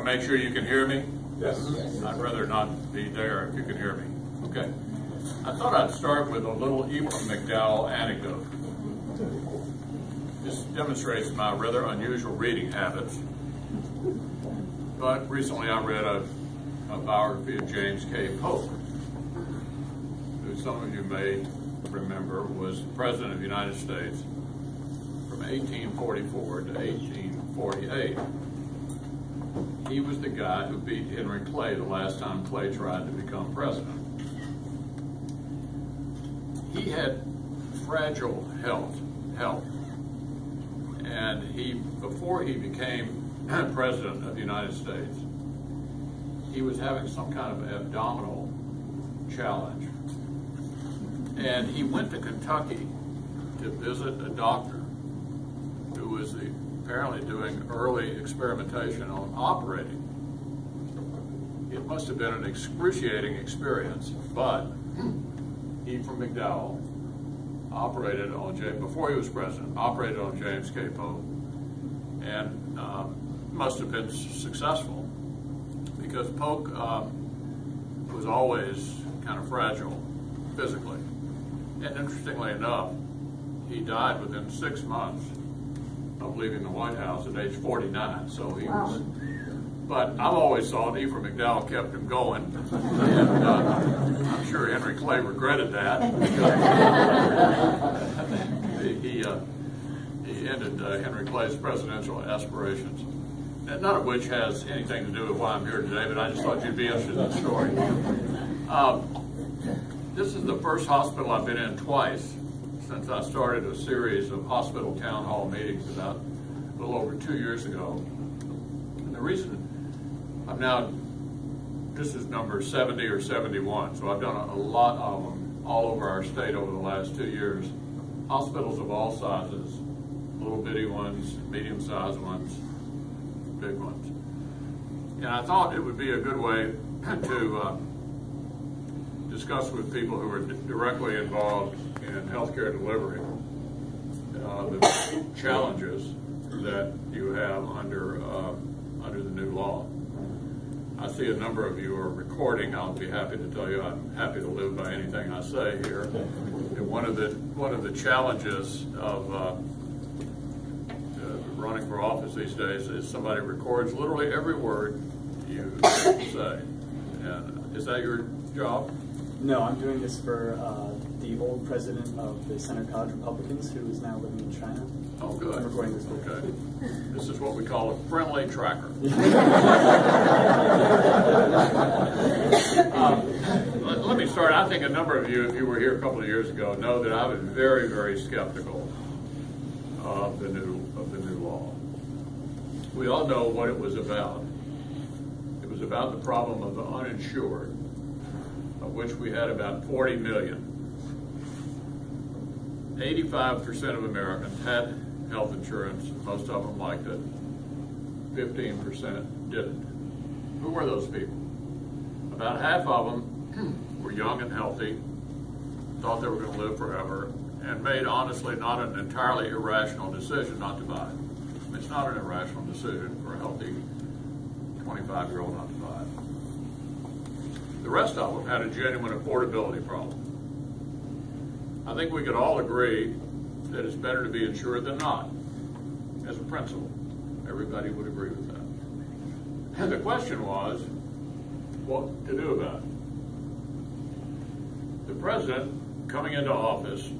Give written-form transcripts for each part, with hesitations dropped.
make sure you can hear me? Yes. I'd rather not be there if you can hear me. Okay. I thought I'd start with a little Ephraim McDowell anecdote. This demonstrates my rather unusual reading habits. But recently I read a biography of James K. Polk, who some of you may remember was President of the United States from 1844 to 1848. He was the guy who beat Henry Clay the last time Clay tried to become president. He had fragile health, and before he became president of the United States, he was having some kind of abdominal challenge. And he went to Kentucky to visit a doctor who was apparently doing early experimentation on operating. It must have been an excruciating experience, but Ephraim McDowell operated on before he was president, operated on James K. Polk, and must have been successful because Polk was always kind of fragile physically. And interestingly enough, he died within 6 months of leaving the White House at age 49. So he was, but I've always thought Ephraim McDowell kept him going, and I'm sure Henry Clay regretted that. He ended Henry Clay's presidential aspirations, and none of which has anything to do with why I'm here today, but I just thought you'd be interested in that story. This is the first hospital I've been in twice since I started a series of hospital town hall meetings about a little over 2 years ago. And the reason this is number 70 or 71, so I've done a lot of them all over our state over the last 2 years. Hospitals of all sizes, little bitty ones, medium-sized ones, big ones. And I thought it would be a good way to discuss with people who are directly involved in healthcare delivery the challenges that you have under the new law. I see a number of you are recording. I'll be happy to tell you I'm happy to live by anything I say here. And one of the challenges of running for office these days is somebody records literally every word you say. And is that your job? No, I'm doing this for the old president of the Center College Republicans, who is now living in China. Oh, good. I'm recording this. Okay. This is what we call a friendly tracker. Let me start. I think a number of you, if you were here a couple of years ago, know that I was very, very skeptical of the new law. We all know what it was about. It was about the problem of the uninsured, of which we had about 40 million. 85% of Americans had health insurance. Most of them liked it. 15% didn't. Who were those people? About half of them were young and healthy, thought they were going to live forever, and made, honestly, not an entirely irrational decision not to buy it. It's not an irrational decision for a healthy 25-year-old not to buy it. The rest of them had a genuine affordability problem. I think we could all agree that it's better to be insured than not, as a principle. Everybody would agree with that. And the question was, what to do about it? The president, coming into office,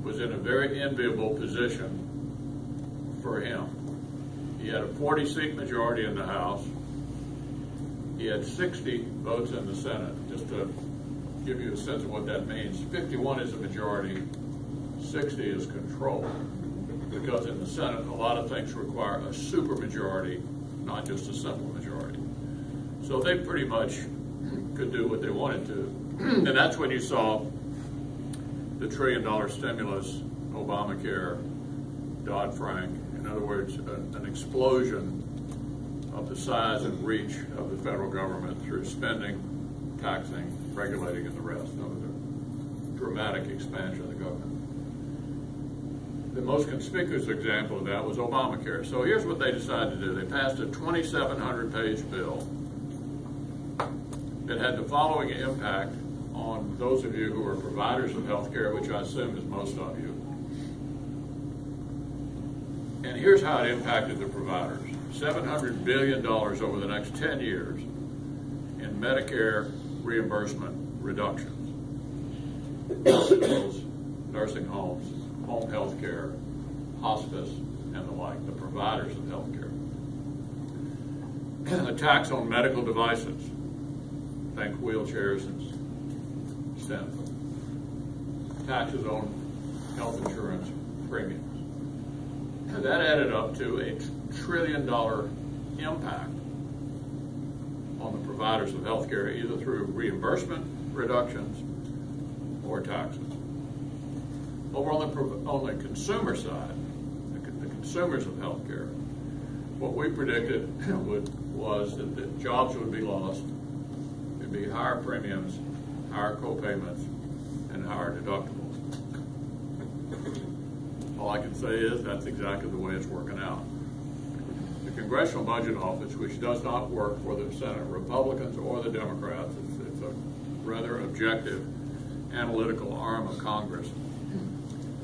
was in a very enviable position for him. He had a 40-seat majority in the House. He had 60 votes in the Senate. Just to give you a sense of what that means, 51 is a majority, 60 is control. Because in the Senate, a lot of things require a supermajority, not just a simple majority. So they pretty much could do what they wanted to. And that's when you saw the $1 trillion stimulus, Obamacare, Dodd-Frank. In other words, an explosion of the size and reach of the federal government through spending, taxing, regulating, and the rest. That was a dramatic expansion of the government. the most conspicuous example of that was Obamacare. So here's what they decided to do. They passed a 2,700-page bill that had the following impact on those of you who are providers of health care, which I assume is most of you. And here's how it impacted the providers. $700 billion over the next 10 years in Medicare reimbursement reductions. Hospitals, nursing homes, home health care, hospice, and the like, the providers of health care. A tax on medical devices, think wheelchairs and stents. Taxes on health insurance premiums. And that added up to a $1 trillion impact on the providers of health care, either through reimbursement reductions or taxes. Over on the consumer side, the consumers of health care, what we predicted was that the jobs would be lost. There'd be higher premiums, higher co-payments, and higher deductibles. All I can say is that's exactly the way it's working out. The Congressional Budget Office, which does not work for the Senate Republicans or the Democrats, it's a rather objective analytical arm of Congress,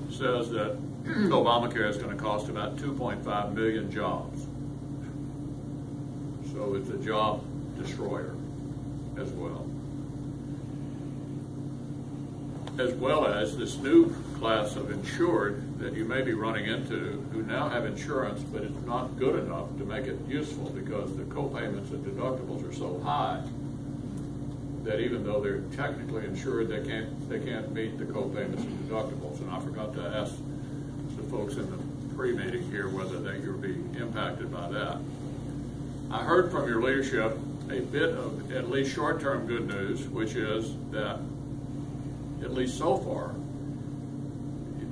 says that Obamacare is going to cost about 2.5 million jobs. So it's a job destroyer as well. As well as this new class of insured that you may be running into who now have insurance, but it's not good enough to make it useful because the co-payments and deductibles are so high that even though they're technically insured, they can't meet the co-payments and deductibles. And I forgot to ask the folks in the pre-meeting here whether you'll be impacted by that. I heard from your leadership a bit of at least short-term good news, which is that at least so far,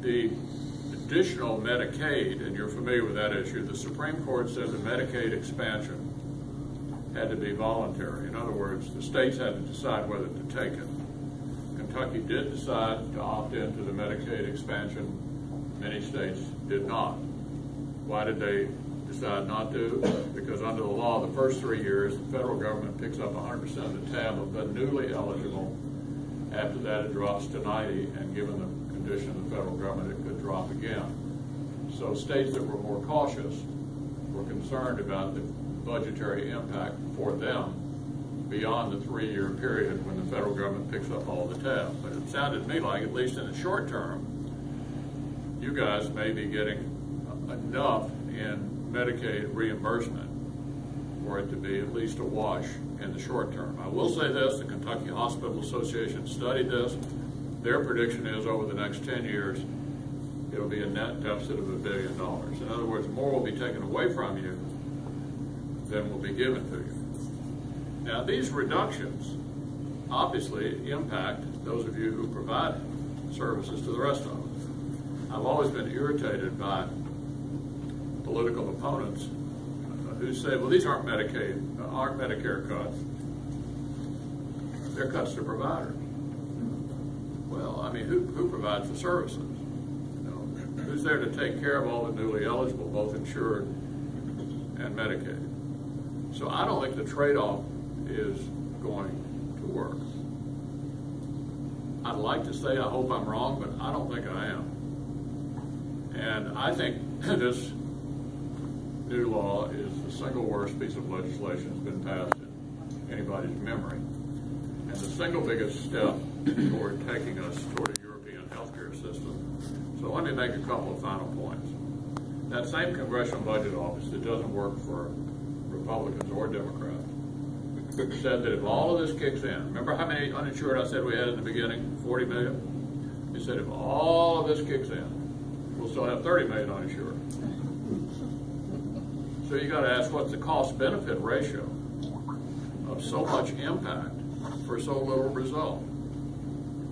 the additional Medicaid, and you're familiar with that issue, the Supreme Court said the Medicaid expansion had to be voluntary. In other words, the states had to decide whether to take it. Kentucky did decide to opt into the Medicaid expansion. Many states did not. Why did they decide not to? Because under the law, the first 3 years, the federal government picks up 100% of the tab of the newly eligible. After that, it drops to 90, and given the condition of the federal government, it could drop again. So states that were more cautious were concerned about the budgetary impact for them beyond the 3-year period when the federal government picks up all the tab. But it sounded to me like, at least in the short term, you guys may be getting enough in Medicaid reimbursement for it to be at least a wash in the short term. I will say this, the Kentucky Hospital Association studied this. Their prediction is over the next 10 years, it'll be a net deficit of $1 billion. In other words, more will be taken away from you than will be given to you. Now, these reductions obviously impact those of you who provide services to the rest of us. I've always been irritated by political opponents who say, well, these aren't Medicare cuts. They're cuts to providers. Well, I mean, who provides the services? You know, who's there to take care of all the newly eligible, both insured and Medicaid? So I don't think the trade-off is going to work. I'd like to say I hope I'm wrong, but I don't think I am. And I think this new law is the single worst piece of legislation that's been passed in anybody's memory. And the single biggest step toward taking us toward a European healthcare system. So let me make a couple of final points. That same Congressional Budget Office that doesn't work for Republicans or Democrats said that if all of this kicks in, remember how many uninsured I said we had in the beginning? 40 million? They said if all of this kicks in, we'll still have 30 million uninsured. So you got to ask, what's the cost-benefit ratio of so much impact for so little result?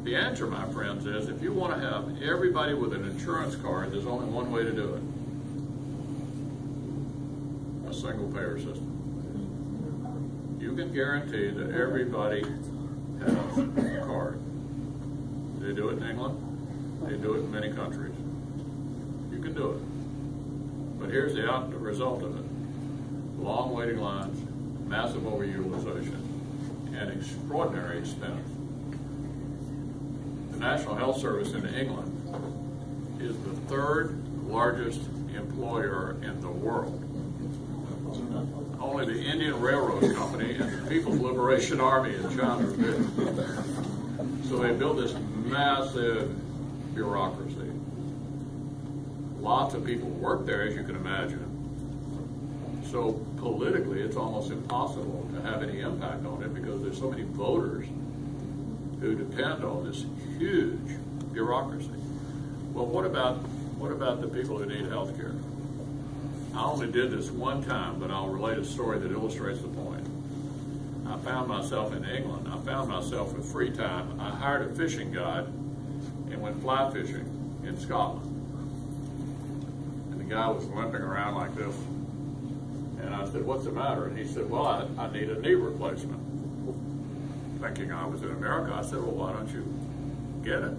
The answer, my friends, is if you want to have everybody with an insurance card, there's only one way to do it: a single-payer system. You can guarantee that everybody has a card. They do it in England. They do it in many countries. You do it. But here's the result of it. Long waiting lines, massive overutilization, and extraordinary expense. The National Health Service in England is the third largest employer in the world. Only the Indian Railroad Company and the People's Liberation Army in China are big. So they built this massive bureaucracy. Lots of people work there, as you can imagine. So politically, it's almost impossible to have any impact on it because there's so many voters who depend on this huge bureaucracy. Well, what about the people who need health care? I only did this one time, but I'll relate a story that illustrates the point. I found myself in England. I found myself with free time. I hired a fishing guide and went fly fishing in Scotland. And the guy was limping around like this. And I said, "What's the matter?" And he said, "Well, I need a knee replacement." Thinking I was in America, I said, "Well, why don't you get it?"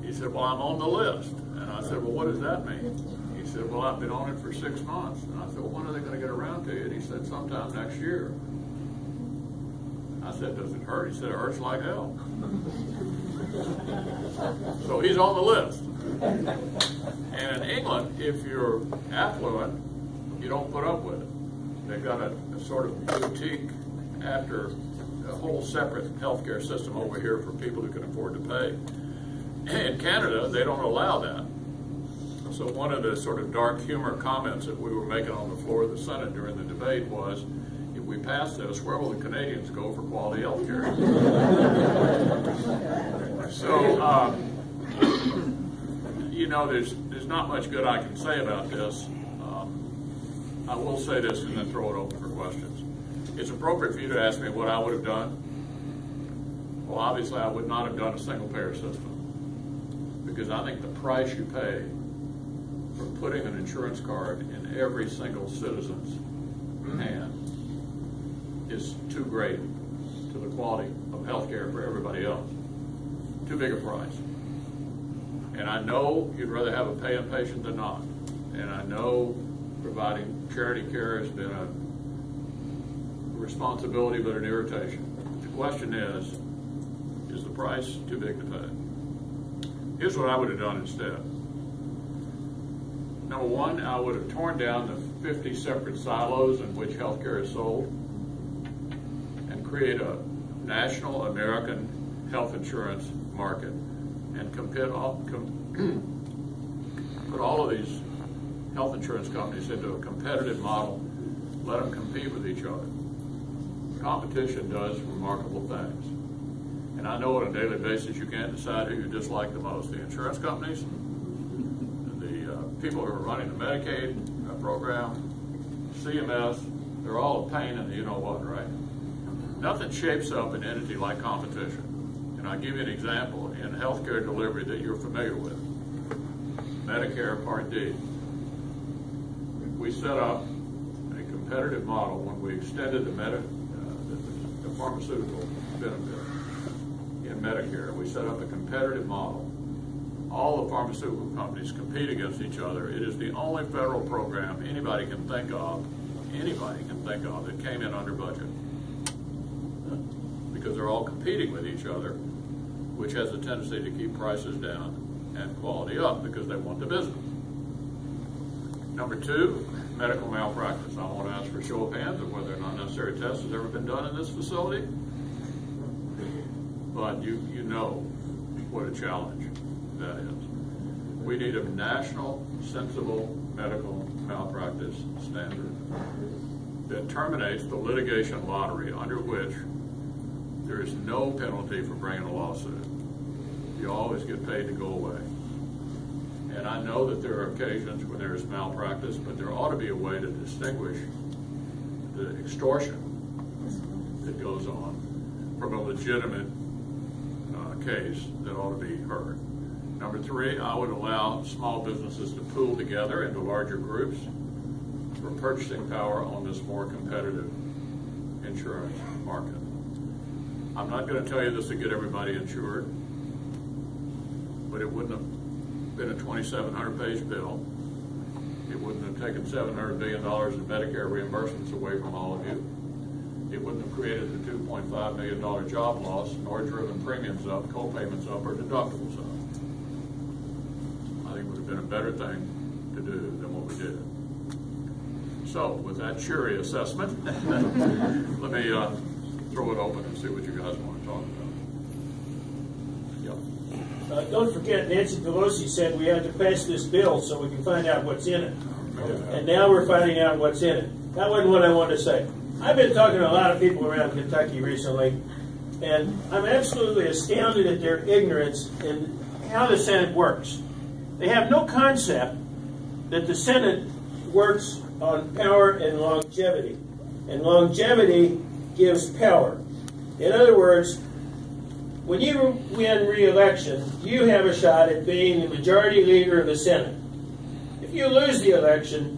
He said, "Well, I'm on the list." And I said, "Well, what does that mean?" He said, "Well, I've been on it for 6 months." And I said, "Well, when are they going to get around to you?" And he said, "Sometime next year." I said, "Does it hurt?" He said, "It hurts like hell." So he's on the list. And in England, if you're affluent, you don't put up with it. They've got a sort of boutique after a whole separate healthcare system over here for people who can afford to pay. In Canada, they don't allow that. So one of the sort of dark humor comments that we were making on the floor of the Senate during the debate was, if we pass this, where will the Canadians go for quality health care? So, you know, there's not much good I can say about this. I will say this and then throw it open for questions. It's appropriate for you to ask me what I would have done. Well, obviously, I would not have done a single-payer system because I think the price you pay for putting an insurance card in every single citizen's hand is too great to the quality of health care for everybody else. Too big a price. And I know you'd rather have a paying patient than not. And I know providing charity care has been a responsibility but an irritation. The question is the price too big to pay? Here's what I would have done instead. Number one, I would have torn down the 50 separate silos in which healthcare is sold and create a national American health insurance market and put all of these health insurance companies into a competitive model, let them compete with each other. Competition does remarkable things. And I know on a daily basis you can't decide who you dislike the most. The insurance companies, the people who are running the Medicaid program, CMS, they're all a pain in the you-know-what, right? Nothing shapes up an entity like competition. And I'll give you an example in healthcare delivery that you're familiar with. Medicare Part D. We set up a competitive model when we extended the pharmaceutical benefit in Medicare. We set up a competitive model. All the pharmaceutical companies compete against each other. It is the only federal program anybody can think of that came in under budget. Because they're all competing with each other, which has a tendency to keep prices down and quality up because they want the business. Number two, medical malpractice. I want to ask for a show of hands of whether or not necessary test has ever been done in this facility. But you know what a challenge that is. We need a national, sensible medical malpractice standard that terminates the litigation lottery under which there is no penalty for bringing a lawsuit. You always get paid to go away. And I know that there are occasions when there is malpractice, but there ought to be a way to distinguish the extortion that goes on from a legitimate case that ought to be heard. Number three, I would allow small businesses to pool together into larger groups for purchasing power on this more competitive insurance market. I'm not going to tell you this to get everybody insured, but it wouldn't have been a 2,700-page bill. It wouldn't have taken $700 billion in Medicare reimbursements away from all of you. It wouldn't have created the $2.5 million job loss, nor driven premiums up, co-payments up, or deductibles up. I think it would have been a better thing to do than what we did. So, with that cheery assessment, let me throw it open and see what you guys want to talk about. Yep. Don't forget, Nancy Pelosi said we had to pass this bill so we can find out what's in it. And now we're finding out what's in it. That wasn't what I wanted to say. I've been talking to a lot of people around Kentucky recently, and I'm absolutely astounded at their ignorance in how the Senate works. They have no concept that the Senate works on power and longevity. And longevity gives power. In other words, when you win re-election, you have a shot at being the majority leader of the Senate. If you lose the election,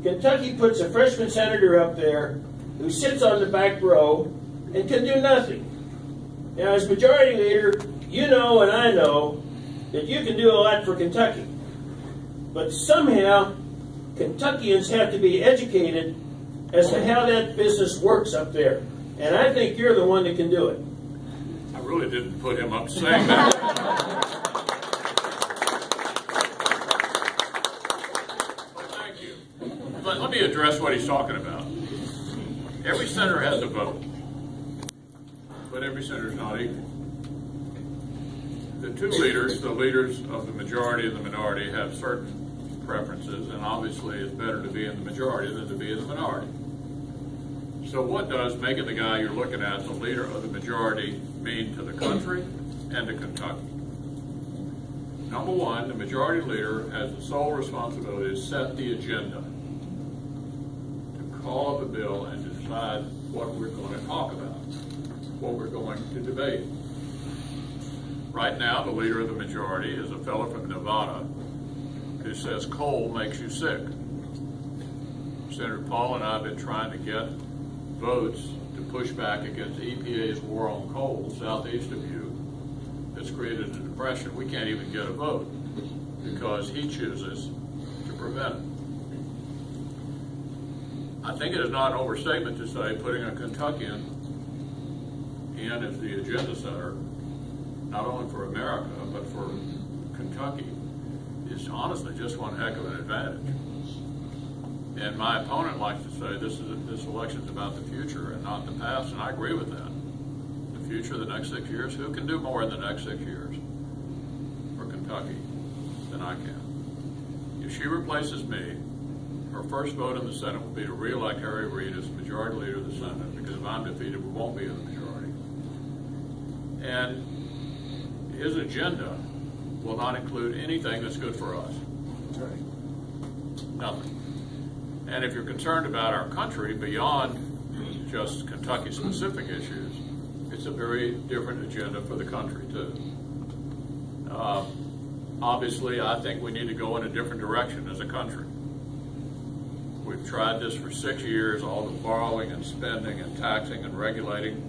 Kentucky puts a freshman senator up there who sits on the back row and can do nothing. Now, as majority leader, you know and I know that you can do a lot for Kentucky. But somehow, Kentuckians have to be educated as to how that business works up there. And I think you're the one that can do it. I really didn't put him up saying that. Well, thank you. But let me address what he's talking about. Every senator has a vote, but every senator is not equal. The two leaders, the leaders of the majority and the minority, have certain preferences, and obviously it's better to be in the majority than to be in the minority. So what does making the guy you're looking at the leader of the majority mean to the country and to Kentucky? Number one, the majority leader has the sole responsibility to set the agenda, to call up a bill and decide what we're going to talk about, what we're going to debate. Right now, the leader of the majority is a fellow from Nevada who says coal makes you sick. Senator Paul and I have been trying to get votes to push back against EPA's war on coal southeast of you that's created a depression. We can't even get a vote because he chooses to prevent it. I think it is not an overstatement to say putting a Kentuckian in as the agenda setter, not only for America, but for Kentucky, is honestly just one heck of an advantage. And my opponent likes to say this election is about the future and not the past, and I agree with that. The future, the next 6 years, who can do more in the next 6 years for Kentucky than I can? If she replaces me, her first vote in the Senate will be to re-elect Harry Reid as the majority leader of the Senate, because if I'm defeated, we won't be in the majority. And his agenda will not include anything that's good for us. That's right. Nothing. And if you're concerned about our country beyond just Kentucky-specific issues, it's a very different agenda for the country, too. Obviously, I think we need to go in a different direction as a country. We've tried this for 6 years, all the borrowing and spending and taxing and regulating.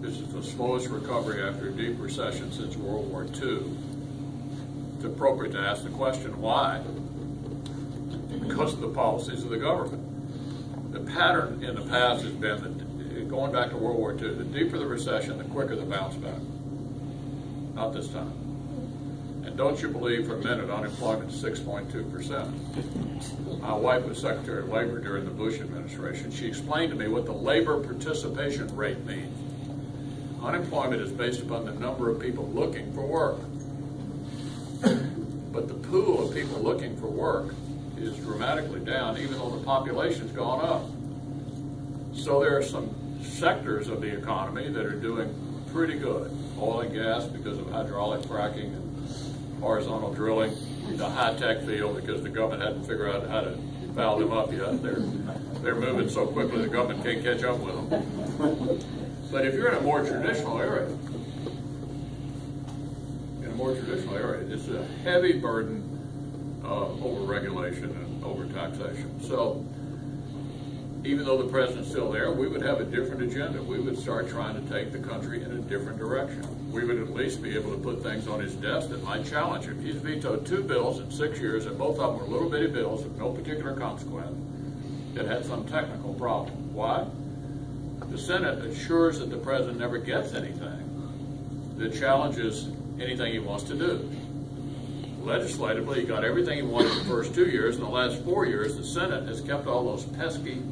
This is the slowest recovery after a deep recession since World War II. It's appropriate to ask the question, why? Because of the policies of the government. The pattern in the past has been that, going back to World War II, the deeper the recession, the quicker the bounce back. Not this time. And don't you believe for a minute unemployment is 6.2%. My wife was Secretary of Labor during the Bush administration. She explained to me what the labor participation rate means. Unemployment is based upon the number of people looking for work. But the pool of people looking for work is dramatically down, even though the population's gone up. So there are some sectors of the economy that are doing pretty good. Oil and gas because of hydraulic fracking and horizontal drilling. The high-tech field because the government hadn't figured out how to foul them up yet. They're moving so quickly the government can't catch up with them. But if you're in a more traditional area, it's a heavy burden of over-regulation and over-taxation. So even though the president's still there, we would have a different agenda. We would start trying to take the country in a different direction. we would at least be able to put things on his desk that might challenge him. He's vetoed 2 bills in 6 years, and both of them were little bitty bills of no particular consequence that had some technical problem. Why? The Senate assures that the president never gets anything that challenges anything he wants to do. Legislatively, he got everything he wanted the first 2 years. In the last 4 years, the Senate has kept all those pesky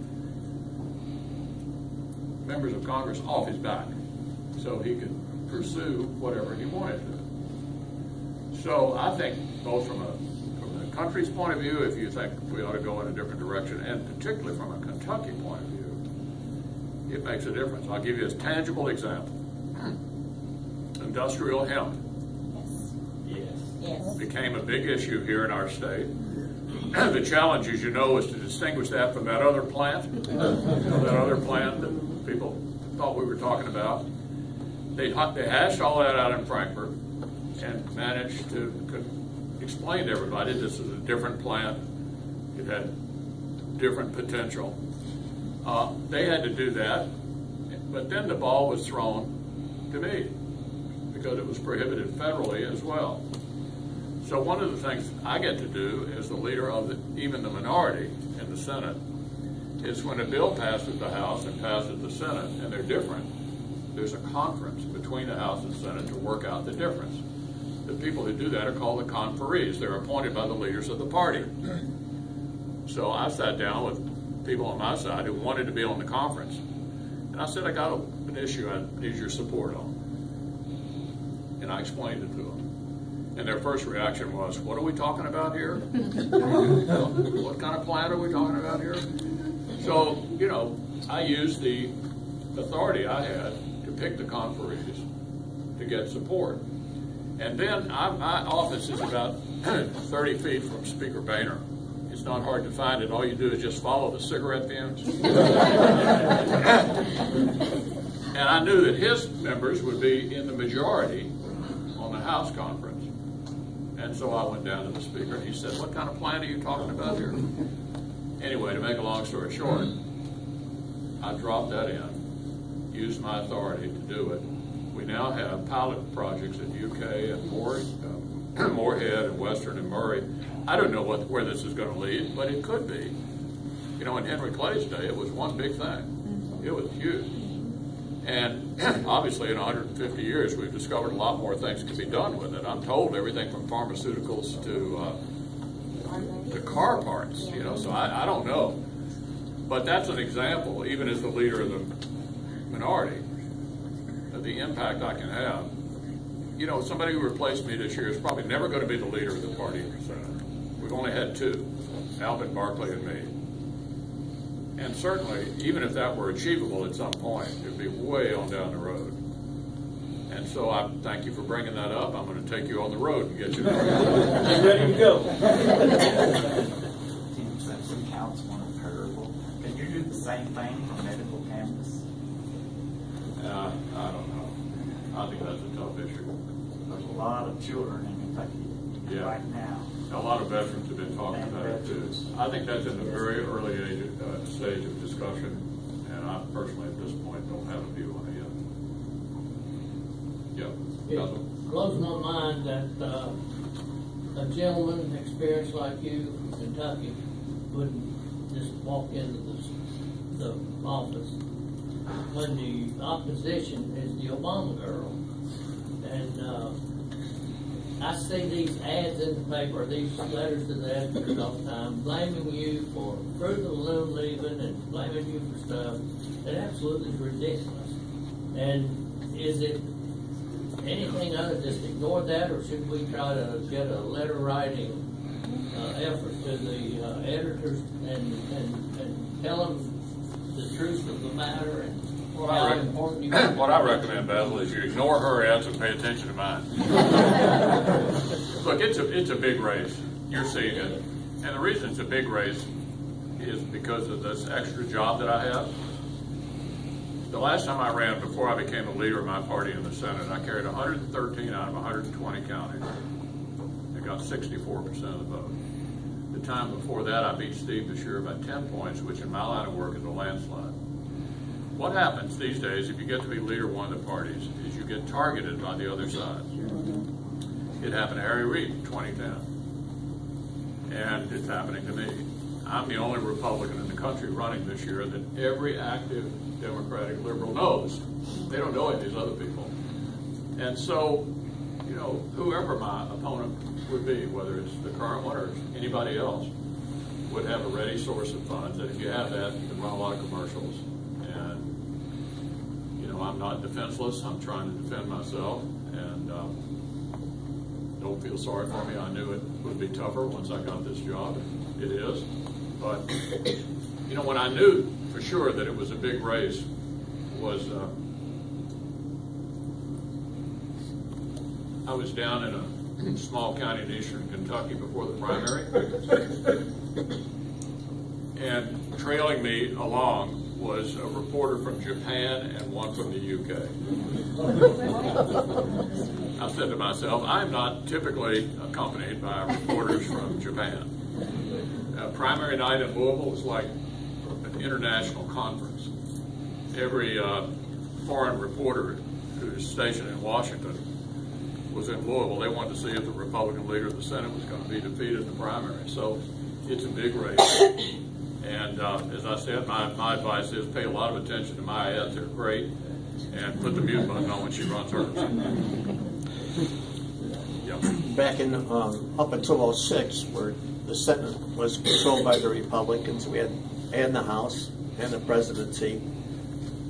members of Congress off his back so he could pursue whatever he wanted to. So I think both from the country's point of view, if you think we ought to go in a different direction, and particularly from a Kentucky point of view, it makes a difference. I'll give you a tangible example. Industrial hemp became a big issue here in our state. The challenge, as you know, is to distinguish that from that other plant, that other plant that people thought we were talking about. They hashed all that out in Frankfurt and managed to explain to everybody this is a different plant. It had different potential. They had to do that, but then the ball was thrown to me because it was prohibited federally as well. So one of the things I get to do as the leader of even the minority in the Senate is when a bill passes the House and passes the Senate, and they're different, there's a conference between the House and Senate to work out the difference. The people who do that are called the conferees. They're appointed by the leaders of the party. So I sat down with people on my side who wanted to be on the conference, and I said, I got an issue I need your support on. And I explained it to them. And their first reaction was, what are we talking about here? What kind of plant are we talking about here? So, you know, I used the authority I had to pick the conferees to get support. And then my office is about 30 feet from Speaker Boehner. It's not hard to find it. All you do is just follow the cigarette fumes. And I knew that his members would be in the majority on the House conference. And so I went down to the Speaker and he said, what kind of plan are you talking about here? Anyway, to make a long story short, I dropped that in, used my authority to do it. We now have pilot projects at UK and Moorhead and Western and Murray. I don't know where this is going to lead, but it could be. You know, in Henry Clay's day, it was one big thing. It was huge. And obviously in 150 years, we've discovered a lot more things can be done with it. I'm told everything from pharmaceuticals to car parts, you know, so I don't know. But that's an example, even as the leader of the minority, of the impact I can have. You know, somebody who replaced me this year is probably never going to be the leader of the party in the Senate. We've only had 2, Alvin Barkley and me. And certainly, even if that were achievable at some point, it would be way on down the road. And so I thank you for bringing that up. I'm going to take you on the road and get you I'm ready to go. Tim Simpson, councilman of Parable. Can you do the same thing for medical campus? I don't know. I think that's a tough issue. There's a lot of children in Kentucky right now. A lot of veterans have been talking about it too. I think that's in the very early stage of discussion, and I personally at this point don't have a view on it yet. Yeah. It blows my mind that a gentleman experienced like you from Kentucky wouldn't just walk into the office when the opposition is the Obama girl. And I see these ads in the paper, these letters to the editors all the time, blaming you for Fruit of the Loom leaving and blaming you for stuff that absolutely is ridiculous. And is it anything other than just ignore that, or should we try to get a letter writing effort to the editors and tell them the truth of the matter and how important you are? What I recommend, Basil, is you ignore her ads and pay attention to mine. Look, it's a big race. You're seeing it. And the reason it's a big race is because of this extra job that I have. The last time I ran, before I became the leader of my party in the Senate, I carried 113 out of 120 counties. I got 64% of the vote. The time before that, I beat Steve this year by 10 points, which in my line of work is a landslide. what happens these days if you get to be leader of one of the parties is you get targeted by the other side. It happened to Harry Reid in 2010, and it's happening to me. I'm the only Republican in the country running this year that every active Democratic liberal knows. They don't know any of these other people. And so, you know, whoever my opponent would be, whether it's the current one or anybody else, would have a ready source of funds. And if you have that, you can run a lot of commercials. And, you know, I'm not defenseless. I'm trying to defend myself. And don't feel sorry for me. I knew it would be tougher once I got this job. It is. But, you know, when I knew for sure that it was a big race was I was down in a small county in eastern Kentucky before the primary, and trailing me along was a reporter from Japan and one from the UK. I said to myself, I'm not typically accompanied by reporters from Japan. Primary night in Louisville is like an international conference. Every foreign reporter who's stationed in Washington was in Louisville. They wanted to see if the Republican leader of the Senate was going to be defeated in the primary. So it's a big race. And as I said, my advice is pay a lot of attention to my ads. They're great. And put the mute button on when she runs hers. Yep. Back in up until 06, where the Senate was controlled by the Republicans, we had and the House and the presidency,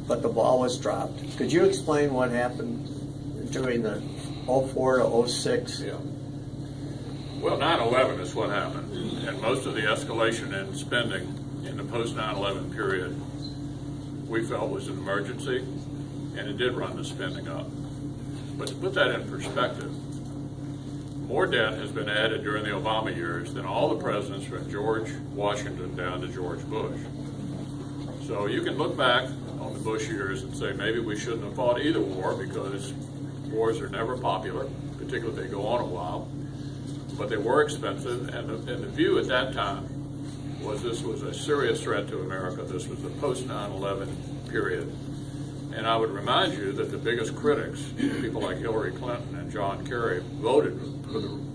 but the ball was dropped. Could you explain what happened during the 04 to 06? Yeah. Well, 9/11 is what happened, and most of the escalation in spending in the post 9/11 period we felt was an emergency, and it did run the spending up. But to put that in perspective, more debt has been added during the Obama years than all the presidents from George Washington down to George Bush. So you can look back on the Bush years and say maybe we shouldn't have fought either war, because wars are never popular, particularly if they go on a while. But they were expensive, and the view at that time was this was a serious threat to America. This was the post 9/11 period. And I would remind you that the biggest critics, people like Hillary Clinton and John Kerry, voted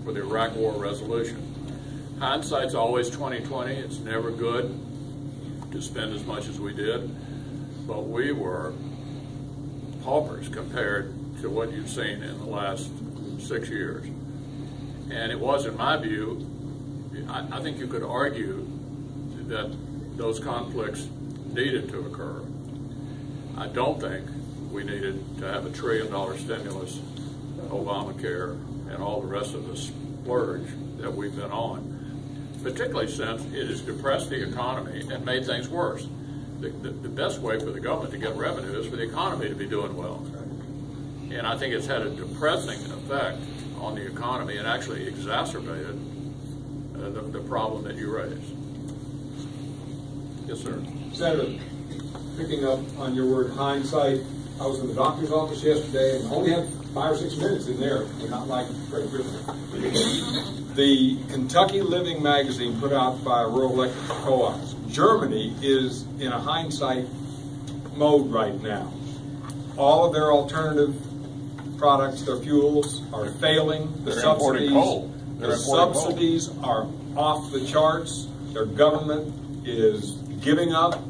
for the Iraq War resolution. Hindsight's always 20/20. It's never good to spend as much as we did, but we were paupers compared to what you've seen in the last 6 years. And it was, in my view, I think you could argue that those conflicts needed to occur. I don't think we needed to have $1 trillion stimulus, Obamacare, and all the rest of the splurge that we've been on, particularly since it has depressed the economy and made things worse. The best way for the government to get revenue is for the economy to be doing well. And I think it's had a depressing effect on the economy and actually exacerbated the problem that you raised. Yes, sir. Senator, picking up on your word hindsight, I was in the doctor's office yesterday and only had 5 or 6 minutes in there. We're not like Great Britain. The Kentucky Living magazine put out by rural electric co-ops. Germany is in a hindsight mode right now. All of their alternative products, their fuels, are failing. The subsidies are off the charts. Their government is giving up,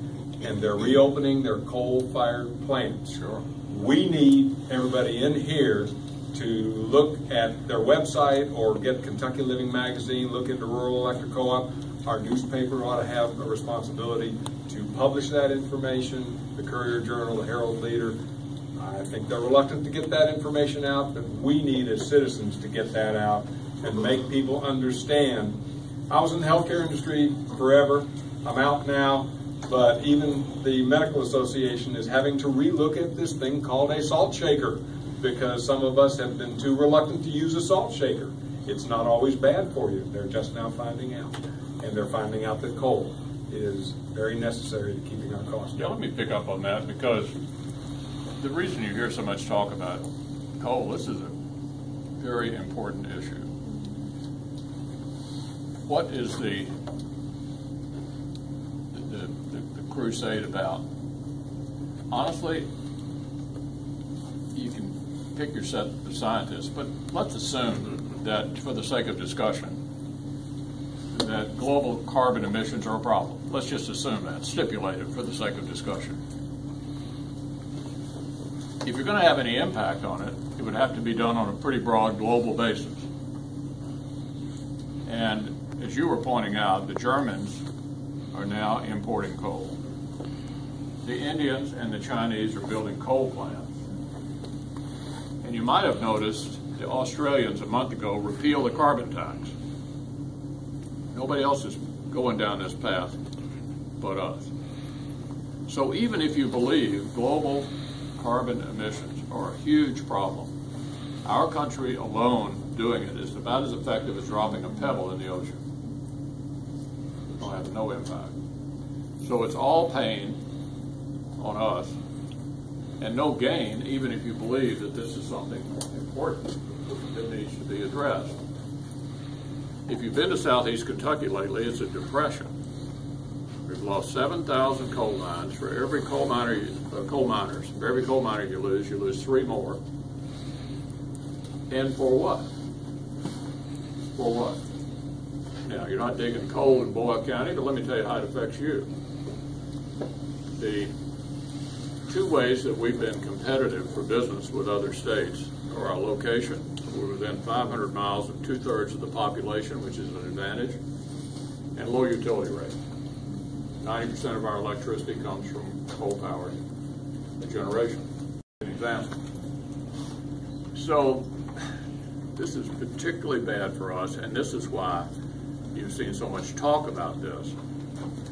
and they're reopening their coal-fired plants. Sure. We need everybody in here to look at their website or get Kentucky Living magazine, look into Rural Electric Co-op. Our newspaper ought to have a responsibility to publish that information, the Courier Journal, the Herald Leader. I think they're reluctant to get that information out, but we need as citizens to get that out and make people understand. I was in the healthcare industry forever. I'm out now, but even the Medical Association is having to relook at this thing called a salt shaker, because some of us have been too reluctant to use a salt shaker. It's not always bad for you. They're just now finding out. And they're finding out that coal is very necessary to keeping our costs down. Yeah, let me pick up on that, because the reason you hear so much talk about coal, this is a very important issue. What is the crusade about? honestly, you can pick your set of scientists, but let's assume that, for the sake of discussion, that global carbon emissions are a problem. Let's just assume that, stipulate it for the sake of discussion. If you're going to have any impact on it, it would have to be done on a pretty broad global basis. And as you were pointing out, the Germans are now importing coal. The Indians and the Chinese are building coal plants. And you might have noticed the Australians a month ago repealed the carbon tax. Nobody else is going down this path but us. So even if you believe global carbon emissions are a huge problem, our country alone doing it is about as effective as dropping a pebble in the ocean. It'll have no impact. So it's all pain on us and no gain, even if you believe that this is something important that needs to be addressed. If you've been to southeast Kentucky lately, it's a depression. We've lost 7,000 coal mines. For every for every coal miner you lose 3 more. And for what? For what? Now, you're not digging coal in Boyle County, but let me tell you how it affects you. The 2 ways that we've been competitive for business with other states are our location. We're within 500 miles of 2/3 of the population, which is an advantage, and low utility rate. 90% of our electricity comes from coal-powered generation. An example. So this is particularly bad for us, and this is why you've seen so much talk about this.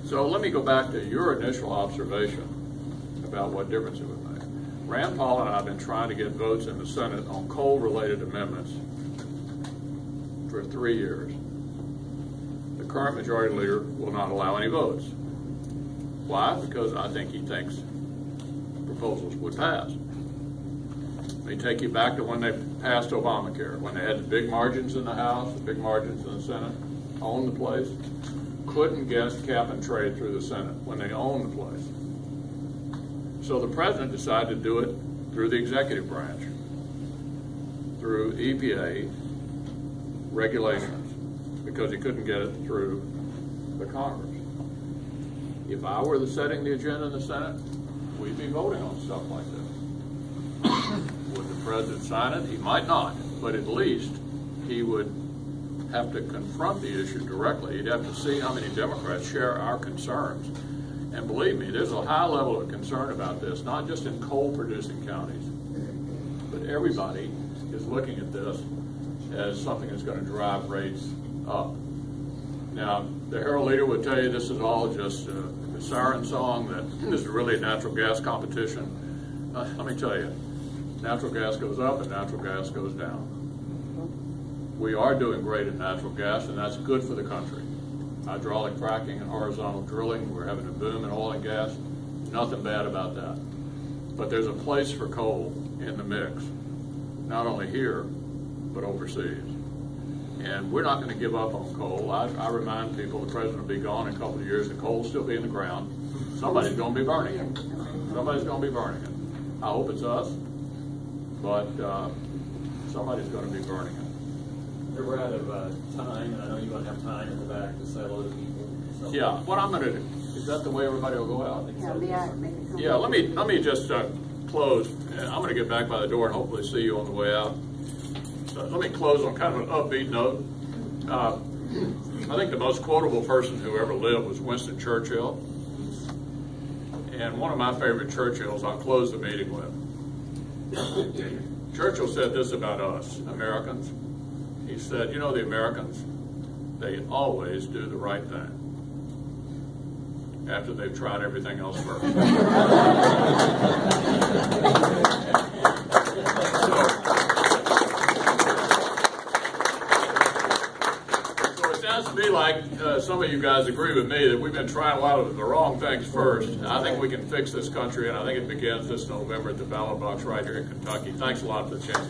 So let me go back to your initial observation about what difference it would make. Rand Paul and I have been trying to get votes in the Senate on coal-related amendments for 3 years. The current majority leader will not allow any votes. Why? Because I think he thinks proposals would pass. Let me take you back to when they passed Obamacare, when they had the big margins in the House, the big margins in the Senate, owned the place, couldn't get cap and trade through the Senate when they owned the place. So the president decided to do it through the executive branch, through EPA regulations, because he couldn't get it through the Congress. If I were setting the agenda in the Senate, we'd be voting on stuff like this. Would the president sign it? He might not, but at least he would have to confront the issue directly. He'd have to see how many Democrats share our concerns. And believe me, there's a high level of concern about this, not just in coal-producing counties, but everybody is looking at this as something that's going to drive rates up. Now, the Herald Leader would tell you this is all just a siren song, that this is really a natural gas competition. Let me tell you, natural gas goes up and natural gas goes down. We are doing great in natural gas, and that's good for the country. Hydraulic fracking and horizontal drilling, we're having a boom in oil and gas. Nothing bad about that. But there's a place for coal in the mix, not only here, but overseas. And we're not going to give up on coal. I remind people the president will be gone in a couple of years, the coal will still be in the ground. Somebody's going to be burning it. Somebody's going to be burning it. I hope it's us, but somebody's going to be burning it. We're out of time, and I know you're going to have time in the back to say hello to people. So. Yeah, what I'm going to do, is that the way everybody will go out? Yeah, let me just close. I'm going to get back by the door and hopefully see you on the way out. Let me close on kind of an upbeat note. I think the most quotable person who ever lived was Winston Churchill. And one of my favorite Churchills I'll close the meeting with. Churchill said this about us, Americans. He said, you know, the Americans, they always do the right thing after they've tried everything else first. So it sounds to me like some of you guys agree with me that we've been trying a lot of the wrong things first. I think we can fix this country, and I think it begins this November at the ballot box right here in Kentucky. Thanks a lot for the chance.